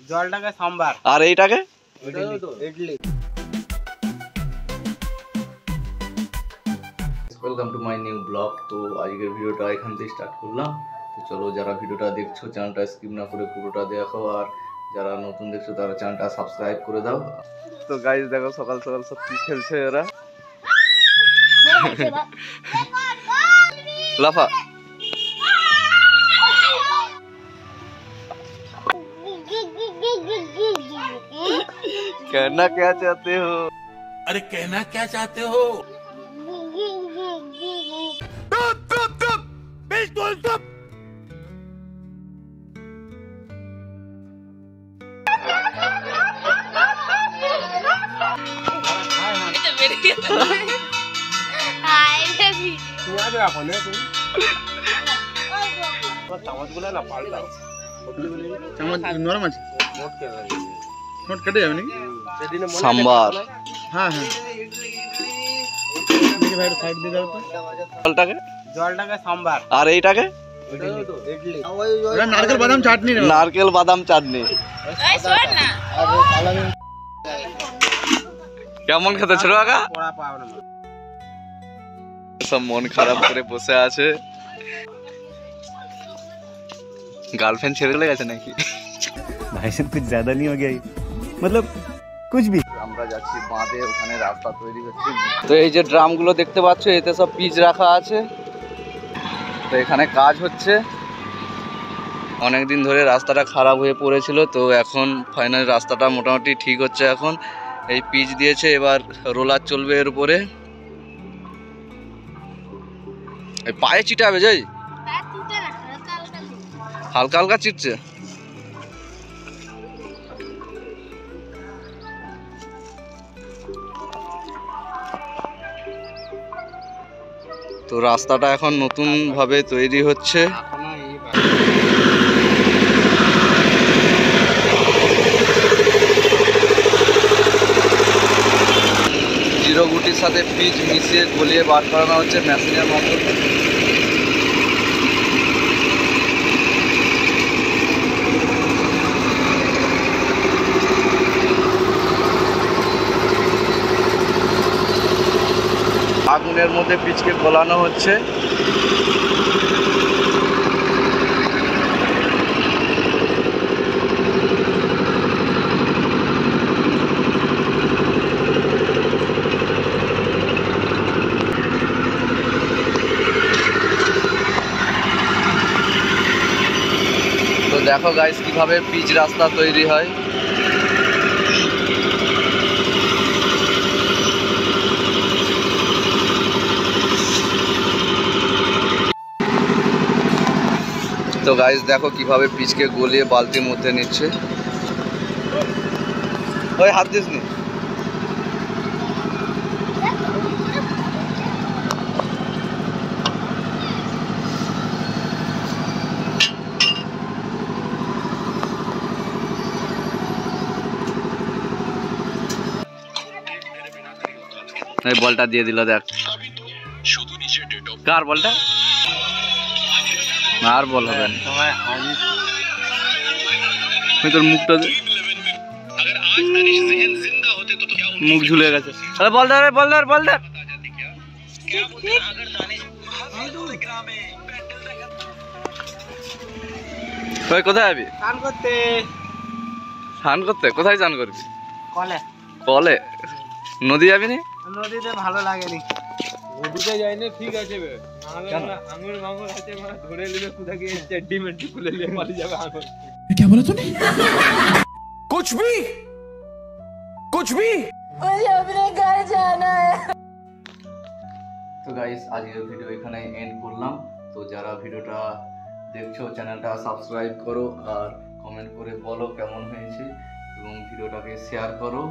জলটাকে সাম্বার আর এইটাকে idli. Welcome to my new blog. তো আজকের ভিডিওটা এখান থেকে স্টার্ট করলাম। তো চলো, যারা ভিডিওটা দেখছো চ্যানেলটা স্কিপ না করে পুরোটা দেখো, আর যারা নতুন দেখছো তারা চ্যানেলটা সাবস্ক্রাইব করে দাও। তো গাইস দেখো, সকাল সকাল সব কি খেলছে এরা। লাফা कहना क्या चाहते हो? अरे कहना क्या चाहते हो? बिल्कुल चुप। सांबार জলটাকে সাম্বার আর এইটাকে ইডলি। नारकेल बादाम चाटनी নারকেল বাদাম চাটনি। কেমন খেতে ছোট কাকা? সব মন খারাপ করে বসে আছে। গার্লফ্রেন্ড ছেড়ে চলে গেছে নাকি? भाई साहब कुछ ज्यादा नहीं हो गया ये? मतलब कुछ भी। আমরা যাচ্ছি বাঁধে, ওখানে রাস্তা তৈরি হচ্ছে। তো এই যে ড্রামগুলো দেখতে পাচ্ছ, এতে সব পিচ রাখা আছে। তো এখানে কাজ হচ্ছে। অনেকদিন ধরে রাস্তাটা খারাপ হয়ে পড়েছিল, তো এখন ফাইনালি রাস্তাটা মোটামুটি ঠিক হচ্ছে। এখন এই পিচ দিয়েছে, এবার রোলার চলবে এর উপরে। এই পায়ে চিটাবে যাই, হালকা হালকা চিটছে। তো রাস্তাটা এখন নতুন ভাবে তৈরি হচ্ছে। জিরো গুটির সাথে পিচ মিশিয়ে গলিয়ে বার করানো হচ্ছে মেশিনের মতো। আগুনের মধ্যে পিচকে গলানো হচ্ছে। তো দেখো গাইস কিভাবে পিচ রাস্তা তৈরি হয়। তো গাইস দেখো কিভাবে পিচকে গলিয়ে বালতির মধ্যে নিচ্ছে। ওই হাত দিস নি। এই বলটা দিয়ে দিল, দেখ কার বলটা। আর বল হবে না, তোর মুখটা মুখ ঝুলে গেছে। আরে বল দে, বল দে, বল দে। কোথায় যাবি? স্নান করতে। স্নান করতে? কোথায় স্নান করবি? কলে। কলে? নদী যাবি না? নদীতে ভালো লাগেনি। নদীতে যাইনি, ঠিক আছে বে। আঙুর মাঙুর আছে, মানে ধরে নিলে কোথা গিয়ে চেড্ডি মেড্ডি খুলে নিয়ে পালিয়ে যাবে আঙুর। क्या बोला तूने? कुछ भी मुझे अपने घर जाना है। তো গাইস আজকের ভিডিও এখানে এন্ড করলাম। তো যারা ভিডিওটা দেখছো চ্যানেলটা সাবস্ক্রাইব করো, আর কমেন্ট করে বলো কেমন হয়েছে, এবং ভিডিওটাকে শেয়ার করো।